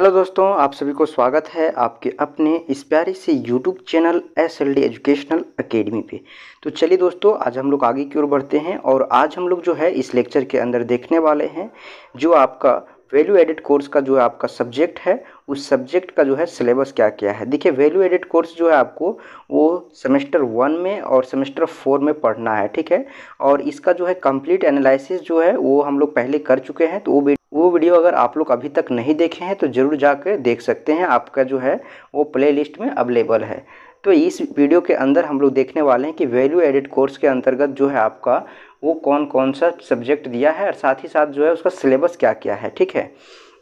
Hello दोस्तों, आप सभी को स्वागत है आपके अपने इस प्यारे से YouTube channel SLD educational academy पे। तो चलिए दोस्तों, आज हम लोग आगे की ओर बढ़ते हैं और आज हम लोग जो है इस लेक्चर के अंदर देखने वाले हैं जो आपका वैल्यू एडेड कोर्स का जो आपका सब्जेक्ट है, उस सब्जेक्ट का जो है सिलेबस क्या क्या है। देखिए, वैल्यू एडेड कोर्स जो है आपको वो सेमेस्टर 1 में और सेमेस्टर 4 में पढ़ना है, ठीक है। और इसका जो है कंप्लीट एनालिसिस जो है वो हम लोग पहले कर चुके हैं, तो वो वीडियो अगर आप लोग अभी तक नहीं देखे हैं तो ज़रूर जाकर देख सकते हैं। आपका जो है वो प्ले लिस्ट में अवेलेबल है। तो इस वीडियो के अंदर हम लोग देखने वाले हैं कि वैल्यू एडेड कोर्स के अंतर्गत जो है आपका वो कौन कौन सा सब्जेक्ट दिया है और साथ ही साथ जो है उसका सिलेबस क्या क्या है, ठीक है।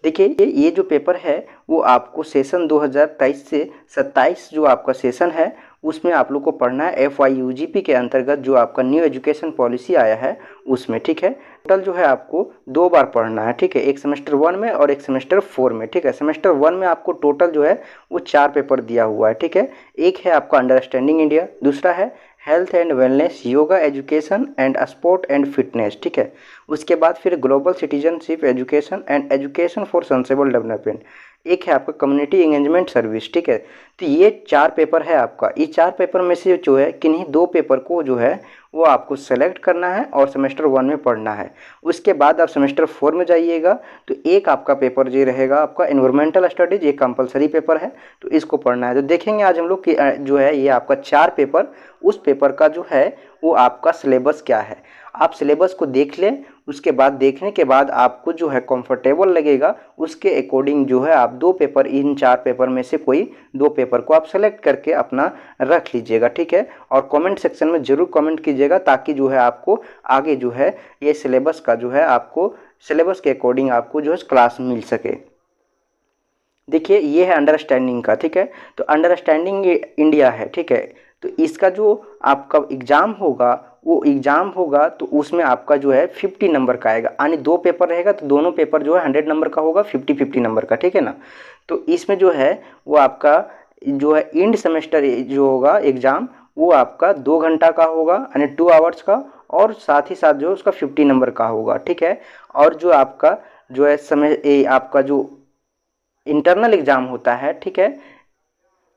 देखिए, ये जो पेपर है वो आपको सेशन 2023 से 27 जो आपका सेशन है उसमें आप लोग को पढ़ना है। FYUGP के अंतर्गत जो आपका न्यू एजुकेशन पॉलिसी आया है उसमें, ठीक है। टोटल जो है आपको 2 बार पढ़ना है, ठीक है। एक सेमेस्टर 1 में और एक सेमेस्टर 4 में, ठीक है। सेमेस्टर 1 में आपको टोटल जो है वो 4 पेपर दिया हुआ है, ठीक है। एक है आपका अंडरस्टैंडिंग इंडिया, दूसरा है health and wellness, yoga education and sport and fitness, ठीक है। उसके बाद फिर global citizenship education and education for sustainable development, एक है आपका कम्युनिटी एंगेजमेंट सर्विस, ठीक है। तो ये 4 पेपर है आपका। ये 4 पेपर में से जो है किन्हीं 2 पेपर को जो है वो आपको सेलेक्ट करना है और सेमेस्टर 1 में पढ़ना है। उसके बाद आप सेमेस्टर 4 में जाइएगा तो एक आपका पेपर जो रहेगा आपका एनवायरमेंटल स्टडीज, ये कंपलसरी पेपर है, तो इसको पढ़ना है। तो देखेंगे आज हम लोग कि जो है ये आपका 4 पेपर, उस पेपर का जो है वो आपका सिलेबस क्या है। आप सिलेबस को देख लें, उसके बाद देखने के बाद आपको जो है कंफर्टेबल लगेगा उसके अकॉर्डिंग जो है आप 2 पेपर, इन 4 पेपर में से कोई 2 पेपर को आप सेलेक्ट करके अपना रख लीजिएगा, ठीक है। और कमेंट सेक्शन में ज़रूर कमेंट कीजिएगा ताकि जो है आपको आगे जो है ये सिलेबस का जो है आपको सिलेबस के अकॉर्डिंग आपको जो है क्लास मिल सके। देखिए, ये है अंडरस्टैंडिंग का, ठीक है। तो अंडरस्टैंडिंग इंडिया है, ठीक है। तो इसका जो आपका एग्ज़ाम होगा वो एग्ज़ाम होगा तो उसमें आपका जो है 50 नंबर का आएगा, यानी 2 पेपर रहेगा तो दोनों पेपर जो है 100 नंबर का होगा, 50-50 नंबर का, ठीक है ना। तो इसमें जो है वो आपका जो है इंड सेमेस्टर जो होगा एग्ज़ाम वो आपका 2 घंटा का होगा, यानी 2 आवर्स का, और साथ ही साथ जो उसका 50 नंबर का होगा, ठीक है। और जो आपका जो है समय आपका जो इंटरनल एग्ज़ाम होता है, ठीक है,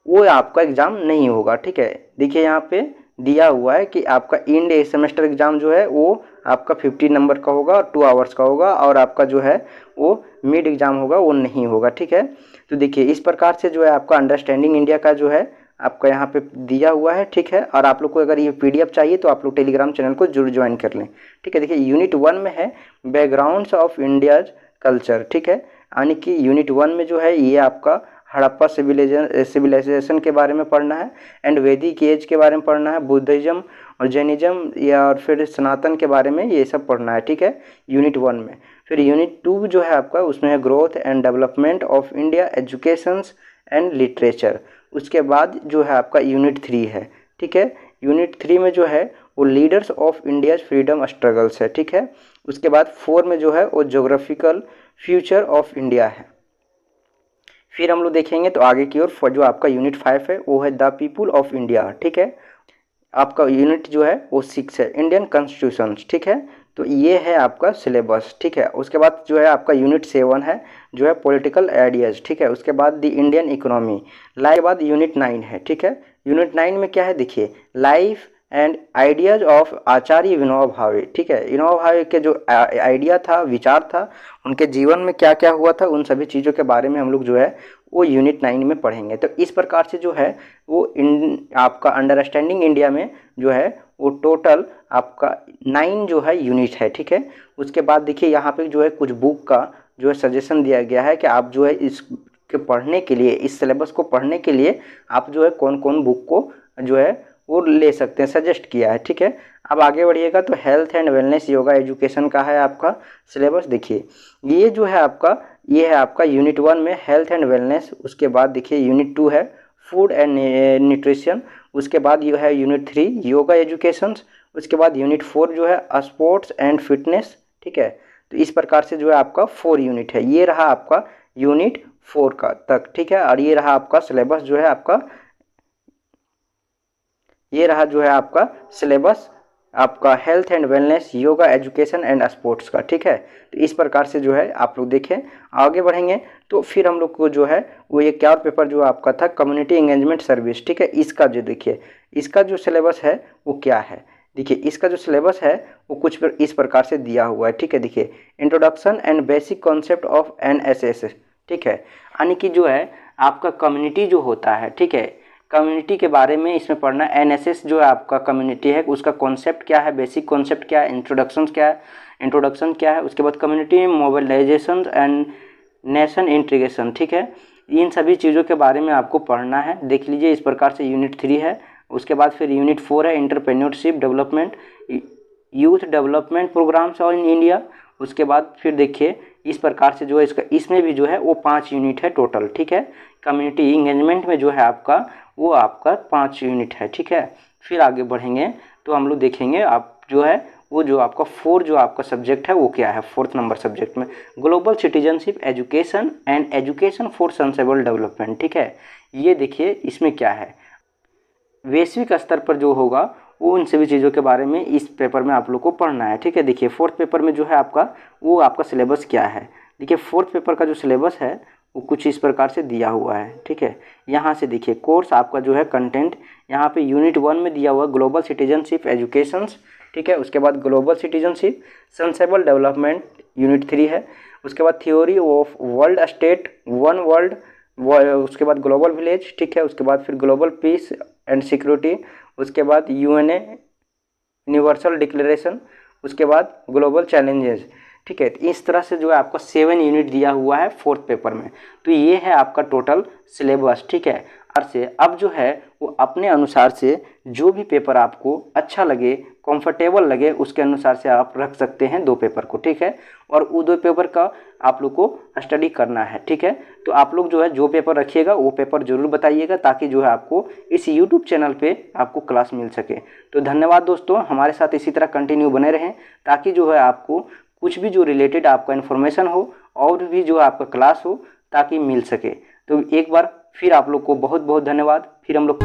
वो आपका एग्ज़ाम नहीं होगा, ठीक है। देखिए यहाँ पे दिया हुआ है कि आपका इंड सेमेस्टर एग्ज़ाम जो है वो आपका 50 नंबर का होगा और 2 आवर्स का होगा, और आपका जो है वो मिड एग्ज़ाम होगा वो नहीं होगा, ठीक है। तो देखिए इस प्रकार से जो है आपका अंडरस्टैंडिंग इंडिया का जो है आपका यहाँ पे दिया हुआ है, ठीक है। और आप लोग को अगर ये PDF चाहिए तो आप लोग टेलीग्राम चैनल को जरूर ज्वाइन कर लें, ठीक है। देखिए यूनिट 1 में है बैकग्राउंड्स ऑफ इंडियाज कल्चर, ठीक है। यानी कि यूनिट 1 में जो है ये आपका हड़प्पा सिविलाइजेशन के बारे में पढ़ना है, एंड वैदिक एज के बारे में पढ़ना है, बुद्धिज़्म और जैनिज़्म या और फिर सनातन के बारे में ये सब पढ़ना है, ठीक है, यूनिट 1 में। फिर यूनिट 2 जो है आपका उसमें है growth and development of India educations and literature. उसके बाद जो है आपका यूनिट 3 है, ठीक है। यूनिट 3 में जो है वो leaders of India's freedom struggles है, ठीक है। उसके बाद 4 में जो है वो जोग्राफिकल फ्यूचर ऑफ इंडिया है। फिर हम लोग देखेंगे तो आगे की ओर जो आपका यूनिट 5 है वो है द पीपुल ऑफ इंडिया, ठीक है। आपका यूनिट जो है वो 6 है इंडियन कॉन्स्टिट्यूशन, ठीक है। तो ये है आपका सिलेबस, ठीक है। उसके बाद जो है आपका यूनिट 7 है जो है पॉलिटिकल आइडियाज़, ठीक है। उसके बाद द इंडियन इकोनॉमी, लाइफ के बाद यूनिट 9 है, ठीक है। यूनिट 9 में क्या है, देखिए लाइफ एंड आइडियाज़ ऑफ आचार्य विनोबा भावे, ठीक है। विनोबा भावे के जो आइडिया था, विचार था, उनके जीवन में क्या क्या हुआ था, उन सभी चीज़ों के बारे में हम लोग जो है वो यूनिट 9 में पढ़ेंगे। तो इस प्रकार से जो है वो आपका अंडरस्टैंडिंग इंडिया में जो है वो टोटल आपका 9 जो है यूनिट है, ठीक है। उसके बाद देखिए यहाँ पे जो है कुछ बुक का जो है सजेशन दिया गया है कि आप जो है इस के पढ़ने के लिए, इस सिलेबस को पढ़ने के लिए आप जो है कौन कौन बुक को जो है वो ले सकते हैं, सजेस्ट किया है, ठीक है। अब आगे बढ़िएगा तो health and wellness yoga education का है आपका सिलेबस। देखिए ये जो है आपका ये है आपका यूनिट 1 में हेल्थ एंड वेलनेस। उसके बाद देखिए यूनिट 2 है फूड एंड न्यूट्रिशन। उसके बाद ये है यूनिट 3 योगा एजुकेशन। उसके बाद यूनिट 4 जो है स्पोर्ट्स एंड फिटनेस, ठीक है। तो इस प्रकार से जो है आपका 4 यूनिट है। ये रहा आपका यूनिट 4 का तक, ठीक है। और ये रहा आपका सिलेबस जो है आपका, ये रहा जो है आपका सिलेबस आपका health and wellness, yoga, education and sports का, ठीक है। तो इस प्रकार से जो है आप लोग देखें, आगे बढ़ेंगे तो फिर हम लोग को जो है वो एक क्या और पेपर जो आपका था, कम्युनिटी एंगेजमेंट सर्विस, ठीक है। इसका जो देखिए, इसका जो सिलेबस है वो क्या है, देखिए इसका जो सिलेबस है वो कुछ इस प्रकार से दिया हुआ है, ठीक है। देखिए, introduction and basic concept of NSS, ठीक है, यानी कि जो है आपका कम्युनिटी जो होता है, ठीक है, कम्युनिटी के बारे में इसमें पढ़ना है। NSS जो है आपका कम्युनिटी है, उसका कॉन्सेप्ट क्या है, बेसिक कॉन्सेप्ट क्या है, इंट्रोडक्शन क्या है, उसके बाद community mobilisation and nation integration, ठीक है। इन सभी चीज़ों के बारे में आपको पढ़ना है। देख लीजिए, इस प्रकार से यूनिट 3 है। उसके बाद फिर यूनिट 4 है entrepreneurship development, youth development programmes all in India. उसके बाद फिर देखिए इस प्रकार से जो है इसमें भी जो है वो 5 यूनिट है टोटल, ठीक है। कम्युनिटी इंगेजमेंट में जो है आपका वो आपका 5 यूनिट है, ठीक है। फिर आगे बढ़ेंगे तो हम लोग देखेंगे आप जो है वो जो आपका 4 जो आपका सब्जेक्ट है वो क्या है, 4th नंबर सब्जेक्ट में global citizenship education and education for sustainable development, ठीक है। ये देखिए इसमें क्या है, वैश्विक स्तर पर जो होगा वो उन सभी चीज़ों के बारे में इस पेपर में आप लोग को पढ़ना है, ठीक है। देखिए 4th पेपर में जो है आपका वो आपका सिलेबस क्या है। देखिए 4th पेपर का जो सिलेबस है वो कुछ इस प्रकार से दिया हुआ है, ठीक है। यहाँ से देखिए कोर्स आपका जो है कंटेंट, यहाँ पे यूनिट 1 में दिया हुआ ग्लोबल सिटीजनशिप एजुकेशंस, ठीक है। उसके बाद global citizenship sustainable development unit 3 है। उसके बाद theory of world state, one world, उसके बाद ग्लोबल विलेज, ठीक है। उसके बाद फिर ग्लोबल पीस एंड सिक्योरिटी, उसके बाद UN यूनिवर्सल डिक्लेरेशन, उसके बाद ग्लोबल चैलेंजेस, ठीक है। तो इस तरह से जो है आपका 7 यूनिट दिया हुआ है 4th पेपर में। तो ये है आपका टोटल सिलेबस, ठीक है। और से अब जो है वो अपने अनुसार से जो भी पेपर आपको अच्छा लगे, कंफर्टेबल लगे, उसके अनुसार से आप रख सकते हैं 2 पेपर को, ठीक है। और वो 2 पेपर का आप लोग को स्टडी करना है, ठीक है। तो आप लोग जो है जो पेपर रखिएगा वो पेपर जरूर बताइएगा, ताकि जो है आपको इस यूट्यूब चैनल पे आपको क्लास मिल सके। तो धन्यवाद दोस्तों, हमारे साथ इसी तरह कंटिन्यू बने रहें, ताकि जो है आपको कुछ भी जो रिलेटेड आपका इन्फॉर्मेशन हो और भी जो आपका क्लास हो ताकि मिल सके। तो एक बार फिर आप लोग को बहुत बहुत धन्यवाद। फिर हम लोग